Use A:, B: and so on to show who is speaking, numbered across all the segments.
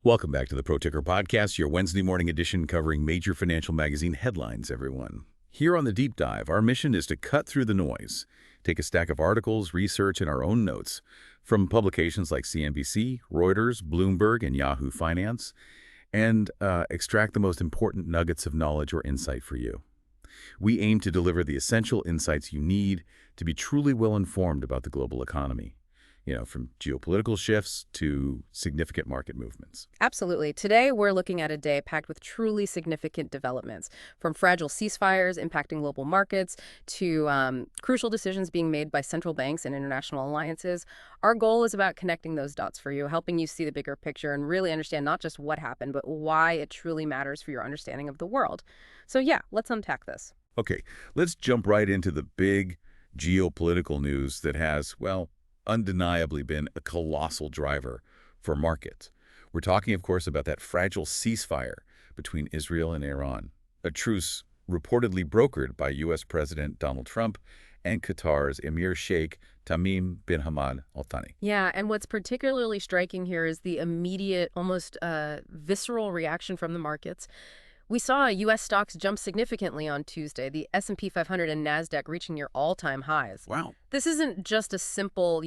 A: Welcome back to the Pro Ticker Podcast, your Wednesday morning edition covering major financial magazine headlines, everyone. Here on the Deep Dive, our mission is to cut through the noise, take a stack of articles, research, and our own notes from publications like CNBC, Reuters, Bloomberg, and Yahoo Finance, and extract the most important nuggets of knowledge or insight for you. We aim to deliver the essential insights you need to be truly well-informed about the global economy. From geopolitical shifts to significant market movements.
B: Absolutely. Today, we're looking at a day packed with truly significant developments, from fragile ceasefires impacting global markets to crucial decisions being made by central banks and international alliances. Our goal is about connecting those dots for you, helping you see the bigger picture and really understand not just what happened, but why it truly matters for your understanding of the world. So yeah, let's unpack this.
A: Okay, let's jump right into the big geopolitical news that has, undeniably been a colossal driver for markets. We're talking, of course, about that fragile ceasefire between Israel and Iran, a truce reportedly brokered by U.S. President Donald Trump and Qatar's Emir Sheikh Tamim bin Hamad Al Thani.
B: Yeah, and what's particularly striking here is the immediate, almost visceral reaction from the markets. We saw U.S. stocks jump significantly on Tuesday, the S&P 500 and NASDAQ reaching near all-time highs.
A: Wow.
B: This isn't just a simple,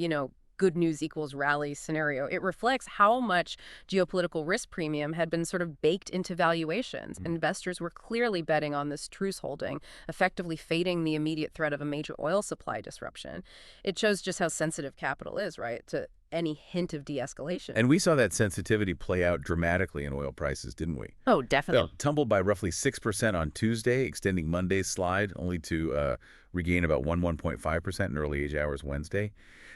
B: good news equals rally scenario. It reflects how much geopolitical risk premium had been sort of baked into valuations. Investors were clearly betting on this truce holding, effectively fading the immediate threat of a major oil supply disruption. It shows just how sensitive capital is, right, to any hint of de-escalation.
A: And we saw that sensitivity play out dramatically in oil prices, didn't we?
B: Oh, definitely.
A: Tumbled by roughly 6% on Tuesday, extending Monday's slide, only to regain about 1.5% in early age hours Wednesday.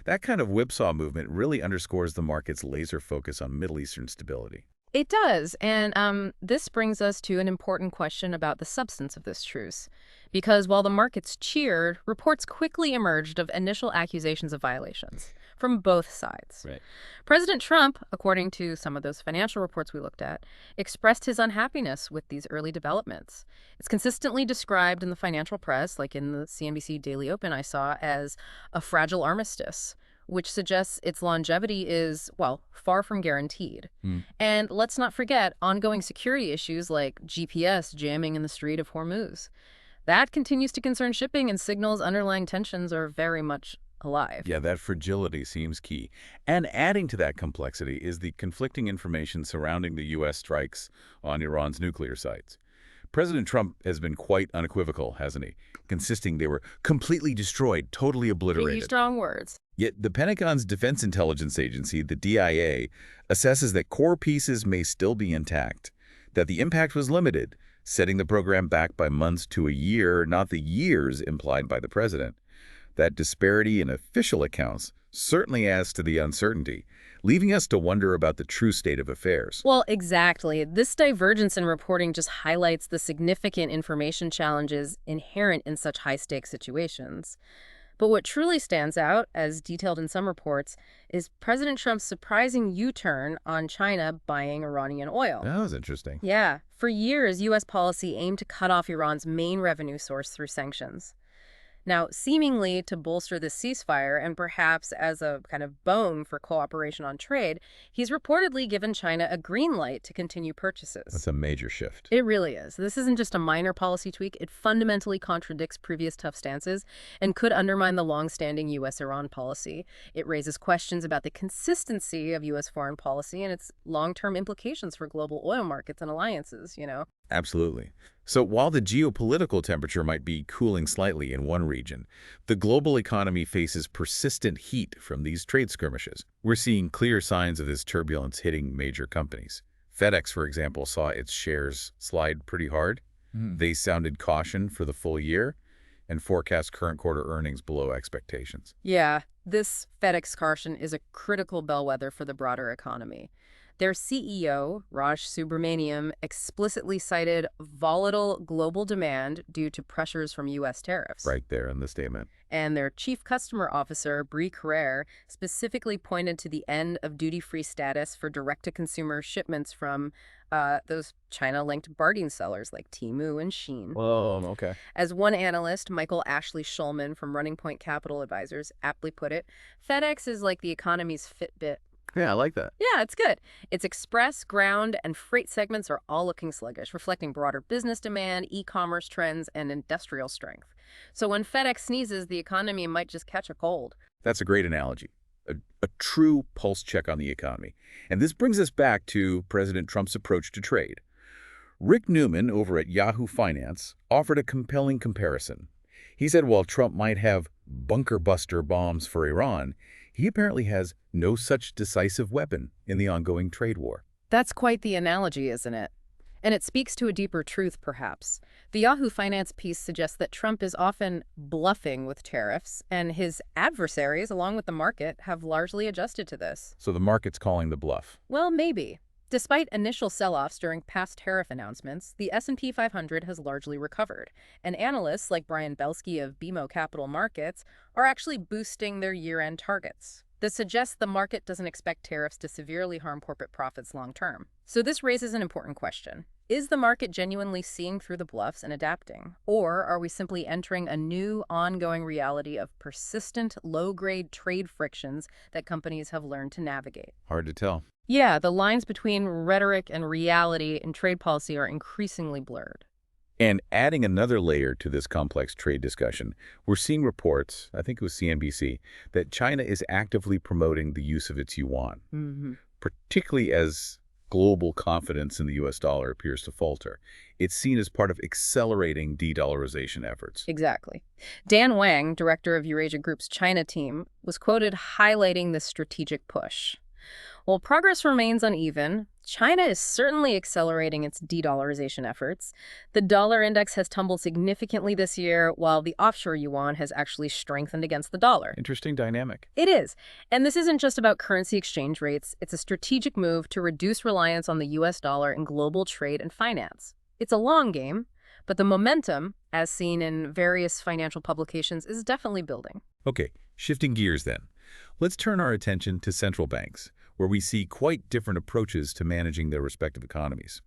A: That kind of whipsaw movement really underscores the market's laser focus on Middle Eastern stability.
B: It does, and this brings us to an important question about the substance of this truce. Because while the markets cheered, reports quickly emerged of initial accusations of violations from both sides.
A: Right.
B: President Trump, according to some of those financial reports we looked at, expressed his unhappiness with these early developments. It's consistently described in the financial press, like in the CNBC Daily Open I saw, as a fragile armistice, which suggests its longevity is, far from guaranteed. And let's not forget ongoing security issues like GPS jamming in the Strait of Hormuz. That continues to concern shipping and signals underlying tensions are very much alive.
A: Yeah, that fragility seems key. And adding to that complexity is the conflicting information surrounding the U.S. strikes on Iran's nuclear sites. President Trump has been quite unequivocal, hasn't he? Insisting they were completely destroyed, totally obliterated.
B: Pretty strong words.
A: Yet the Pentagon's Defense Intelligence Agency, the DIA, assesses that core pieces may still be intact, that the impact was limited, setting the program back by months to a year, not the years implied by the president. That disparity in official accounts certainly adds to the uncertainty, leaving us to wonder about the true state of affairs.
B: Well, exactly. This divergence in reporting just highlights the significant information challenges inherent in such high-stakes situations. But what truly stands out, as detailed in some reports, is President Trump's surprising U-turn on China buying Iranian oil.
A: That was interesting.
B: Yeah. For years, U.S. policy aimed to cut off Iran's main revenue source through sanctions. Now, seemingly to bolster the ceasefire and perhaps as a kind of bone for cooperation on trade, he's reportedly given China a green light to continue purchases.
A: That's a major shift.
B: It really is. This isn't just a minor policy tweak. It fundamentally contradicts previous tough stances and could undermine the long-standing U.S.-Iran policy. It raises questions about the consistency of U.S. foreign policy and its long-term implications for global oil markets and alliances,
A: Absolutely. So while the geopolitical temperature might be cooling slightly in one region, the global economy faces persistent heat from these trade skirmishes. We're seeing clear signs of this turbulence hitting major companies. FedEx, for example, saw its shares slide pretty hard. They sounded caution for the full year and forecast current quarter earnings below expectations.
B: Yeah, this FedEx caution is a critical bellwether for the broader economy. Their CEO, Raj Subramaniam, explicitly cited volatile global demand due to pressures from U.S. tariffs.
A: Right there in the statement.
B: And their chief customer officer, Brie Carrere, specifically pointed to the end of duty-free status for direct-to-consumer shipments from those China-linked bargain sellers like Temu and Shein.
A: Whoa, okay.
B: As one analyst, Michael Ashley Schulman from Running Point Capital Advisors, aptly put it, FedEx is like the economy's Fitbit
A: Yeah, I like that.
B: Yeah, it's good. Its express, ground, and freight segments are all looking sluggish, reflecting broader business demand, e-commerce trends, and industrial strength. So when FedEx sneezes, the economy might just catch a cold.
A: That's a great analogy. A true pulse check on the economy. And this brings us back to President Trump's approach to trade. Rick Newman over at Yahoo Finance offered a compelling comparison. He said while Trump might have bunker buster bombs for Iran, he apparently has no such decisive weapon in the ongoing trade war.
B: That's quite the analogy, isn't it? And it speaks to a deeper truth, perhaps. The Yahoo Finance piece suggests that Trump is often bluffing with tariffs, and his adversaries, along with the market, have largely adjusted to this.
A: So the market's calling the bluff.
B: Well, maybe. Despite initial sell-offs during past tariff announcements, the S&P 500 has largely recovered, and analysts like Brian Belsky of BMO Capital Markets are actually boosting their year-end targets. This suggests the market doesn't expect tariffs to severely harm corporate profits long term. So this raises an important question. Is the market genuinely seeing through the bluffs and adapting? Or are we simply entering a new, ongoing reality of persistent, low-grade trade frictions that companies have learned to navigate?
A: Hard to tell.
B: Yeah, the lines between rhetoric and reality in trade policy are increasingly blurred.
A: And adding another layer to this complex trade discussion, we're seeing reports, I think it was CNBC, that China is actively promoting the use of its yuan, particularly as global confidence in the U.S. dollar appears to falter. It's seen as part of accelerating de-dollarization efforts.
B: Exactly. Dan Wang, director of Eurasia Group's China team, was quoted highlighting this strategic push. While progress remains uneven, China is certainly accelerating its de-dollarization efforts. The dollar index has tumbled significantly this year, while the offshore yuan has actually strengthened against the dollar.
A: Interesting dynamic.
B: It is. And this isn't just about currency exchange rates. It's a strategic move to reduce reliance on the U.S. dollar in global trade and finance. It's a long game, but the momentum, as seen in various financial publications, is definitely building.
A: Okay, shifting gears then. Let's turn our attention to central banks, where we see quite different approaches to managing their respective economies.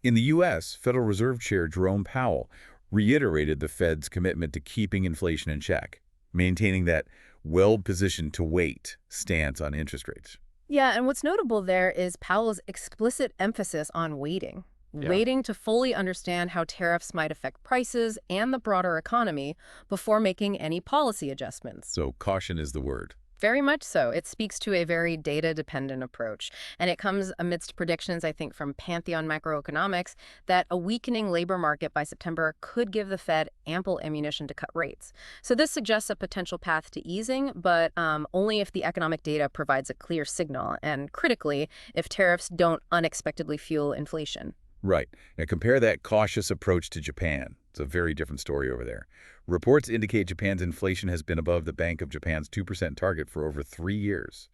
A: In the U.S., Federal Reserve Chair Jerome Powell reiterated the Fed's commitment to keeping inflation in check, maintaining that well-positioned-to-wait stance on interest rates.
B: Yeah, and what's notable there is Powell's explicit emphasis on waiting. Waiting to fully understand how tariffs might affect prices and the broader economy before making any policy adjustments.
A: So caution is the word.
B: Very much so. It speaks to a very data-dependent approach. And it comes amidst predictions, I think, from Pantheon Microeconomics that a weakening labor market by September could give the Fed ample ammunition to cut rates. So this suggests a potential path to easing, but only if the economic data provides a clear signal, and critically, if tariffs don't unexpectedly fuel inflation.
A: Right. Now compare that cautious approach to Japan. It's a very different story over there. Reports indicate Japan's inflation has been above the Bank of Japan's 2% target for over 3 years.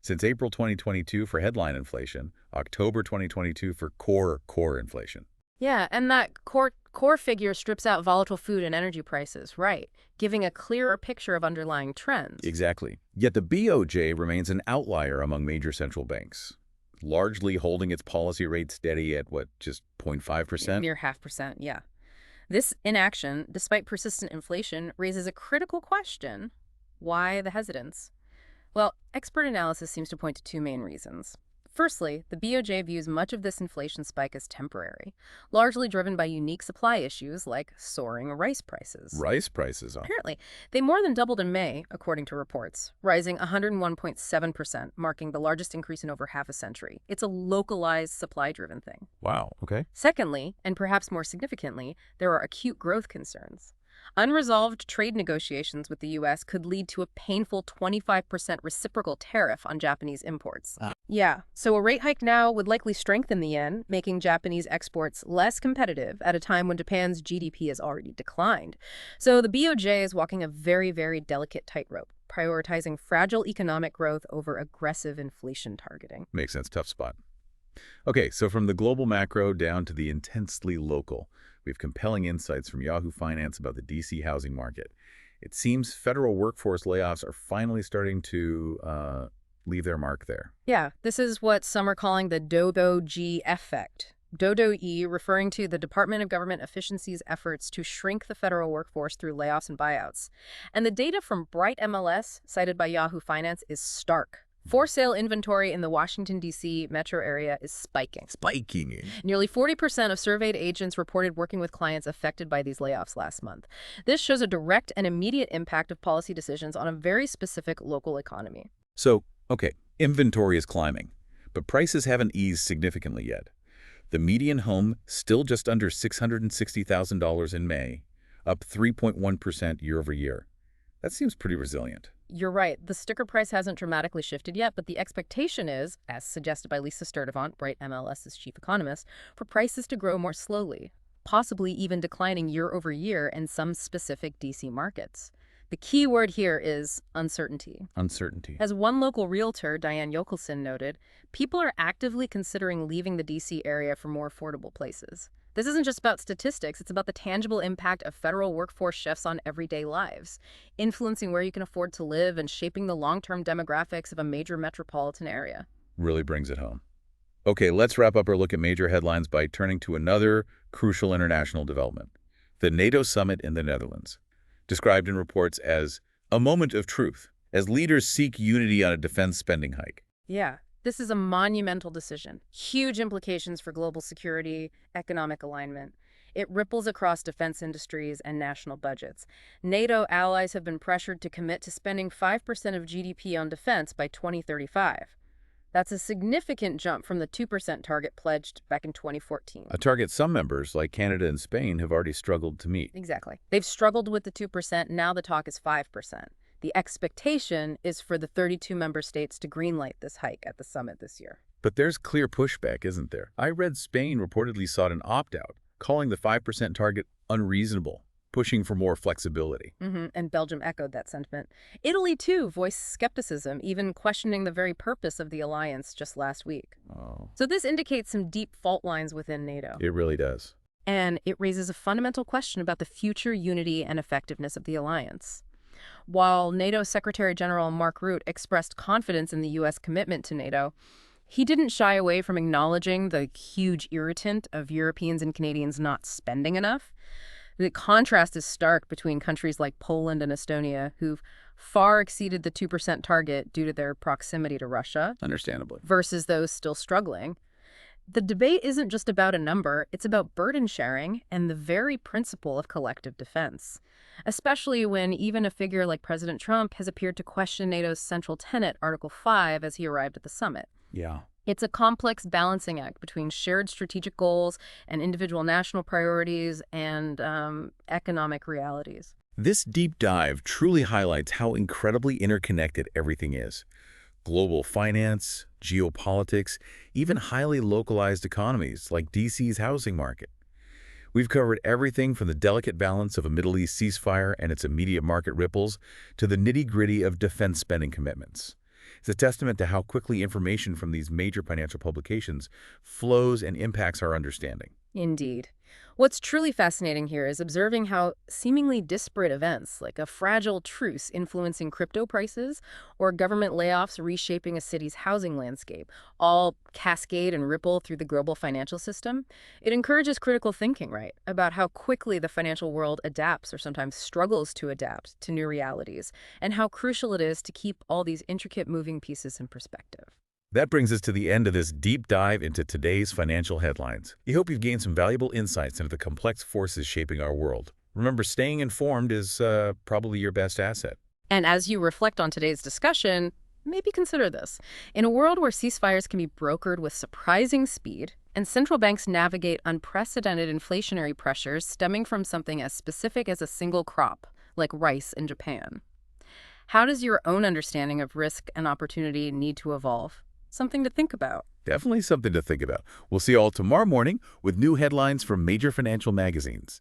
A: Since April 2022 for headline inflation, October 2022 for core inflation.
B: Yeah, and that core figure strips out volatile food and energy prices, right, giving a clearer picture of underlying trends.
A: Exactly. Yet the BOJ remains an outlier among major central banks, largely holding its policy rate steady at, what, just 0.5%?
B: Near 0.5%, yeah. This inaction, despite persistent inflation, raises a critical question. Why the hesitance? Well, expert analysis seems to point to two main reasons. Firstly, the BOJ views much of this inflation spike as temporary, largely driven by unique supply issues like soaring rice prices.
A: Rice prices, huh?
B: Apparently, they more than doubled in May, according to reports, rising 101.7%, marking the largest increase in over half a century. It's a localized, supply-driven thing.
A: Wow, okay.
B: Secondly, and perhaps more significantly, there are acute growth concerns. Unresolved trade negotiations with the U.S. could lead to a painful 25% reciprocal tariff on Japanese imports. Yeah, so a rate hike now would likely strengthen the yen, making Japanese exports less competitive at a time when Japan's GDP has already declined. So the BOJ is walking a very, very delicate tightrope, prioritizing fragile economic growth over aggressive inflation targeting.
A: Makes sense. Tough spot. Okay, so from the global macro down to the intensely local, we have compelling insights from Yahoo Finance about the D.C. housing market. It seems federal workforce layoffs are finally starting to leave their mark there.
B: Yeah, this is what some are calling the Dodo-G effect. Dodo-E referring to the Department of Government Efficiency's efforts to shrink the federal workforce through layoffs and buyouts. And the data from Bright MLS, cited by Yahoo Finance, is stark. For sale inventory in the Washington, D.C. metro area is spiking.
A: Spiking.
B: Nearly 40% of surveyed agents reported working with clients affected by these layoffs last month. This shows a direct and immediate impact of policy decisions on a very specific local economy.
A: So, okay, inventory is climbing, but prices haven't eased significantly yet. The median home still just under $660,000 in May, up 3.1% year over year. That seems pretty resilient.
B: You're right. The sticker price hasn't dramatically shifted yet, but the expectation is, as suggested by Lisa Sturdivant, Bright MLS's chief economist, for prices to grow more slowly, possibly even declining year over year in some specific D.C. markets. The key word here is uncertainty.
A: Uncertainty.
B: As one local realtor, Diane Yokelson, noted, people are actively considering leaving the D.C. area for more affordable places. This isn't just about statistics, it's about the tangible impact of federal workforce shifts on everyday lives, influencing where you can afford to live and shaping the long-term demographics of a major metropolitan area.
A: Really brings it home. Okay, let's wrap up our look at major headlines by turning to another crucial international development, the NATO summit in the Netherlands, described in reports as a moment of truth, as leaders seek unity on a defense spending hike.
B: Yeah. This is a monumental decision. Huge implications for global security, economic alignment. It ripples across defense industries and national budgets. NATO allies have been pressured to commit to spending 5% of GDP on defense by 2035. That's a significant jump from the 2% target pledged back in 2014.
A: A target some members, like Canada and Spain, have already struggled to meet.
B: Exactly. They've struggled with the 2%, now the talk is 5%. The expectation is for the 32 member states to greenlight this hike at the summit this year.
A: But there's clear pushback, isn't there? I read Spain reportedly sought an opt-out, calling the 5% target unreasonable, pushing for more flexibility.
B: And Belgium echoed that sentiment. Italy, too, voiced skepticism, even questioning the very purpose of the alliance just last week.
A: Oh.
B: So this indicates some deep fault lines within NATO.
A: It really does.
B: And it raises a fundamental question about the future unity and effectiveness of the alliance. While NATO Secretary General Mark Rutte expressed confidence in the U.S. commitment to NATO, he didn't shy away from acknowledging the huge irritant of Europeans and Canadians not spending enough. The contrast is stark between countries like Poland and Estonia, who've far exceeded the 2% target due to their proximity to Russia,
A: Understandably.
B: versus those still struggling. The debate isn't just about a number, it's about burden sharing and the very principle of collective defense, especially when even a figure like President Trump has appeared to question NATO's central tenet, Article 5, as he arrived at the summit.
A: Yeah.
B: It's a complex balancing act between shared strategic goals and individual national priorities and economic realities.
A: This deep dive truly highlights how incredibly interconnected everything is. Global finance, geopolitics, even highly localized economies like DC's housing market. We've covered everything from the delicate balance of a Middle East ceasefire and its immediate market ripples to the nitty-gritty of defense spending commitments. It's a testament to how quickly information from these major financial publications flows and impacts our understanding.
B: Indeed. What's truly fascinating here is observing how seemingly disparate events, like a fragile truce influencing crypto prices or government layoffs reshaping a city's housing landscape, all cascade and ripple through the global financial system. It encourages critical thinking, right, about how quickly the financial world adapts or sometimes struggles to adapt to new realities, and how crucial it is to keep all these intricate moving pieces in perspective.
A: That brings us to the end of this deep dive into today's financial headlines. We hope you've gained some valuable insights into the complex forces shaping our world. Remember, staying informed is probably your best asset.
B: And as you reflect on today's discussion, maybe consider this. In a world where ceasefires can be brokered with surprising speed, and central banks navigate unprecedented inflationary pressures stemming from something as specific as a single crop, like rice in Japan, how does your own understanding of risk and opportunity need to evolve? Something to think about.
A: Definitely something to think about. We'll see you all tomorrow morning with new headlines from major financial magazines.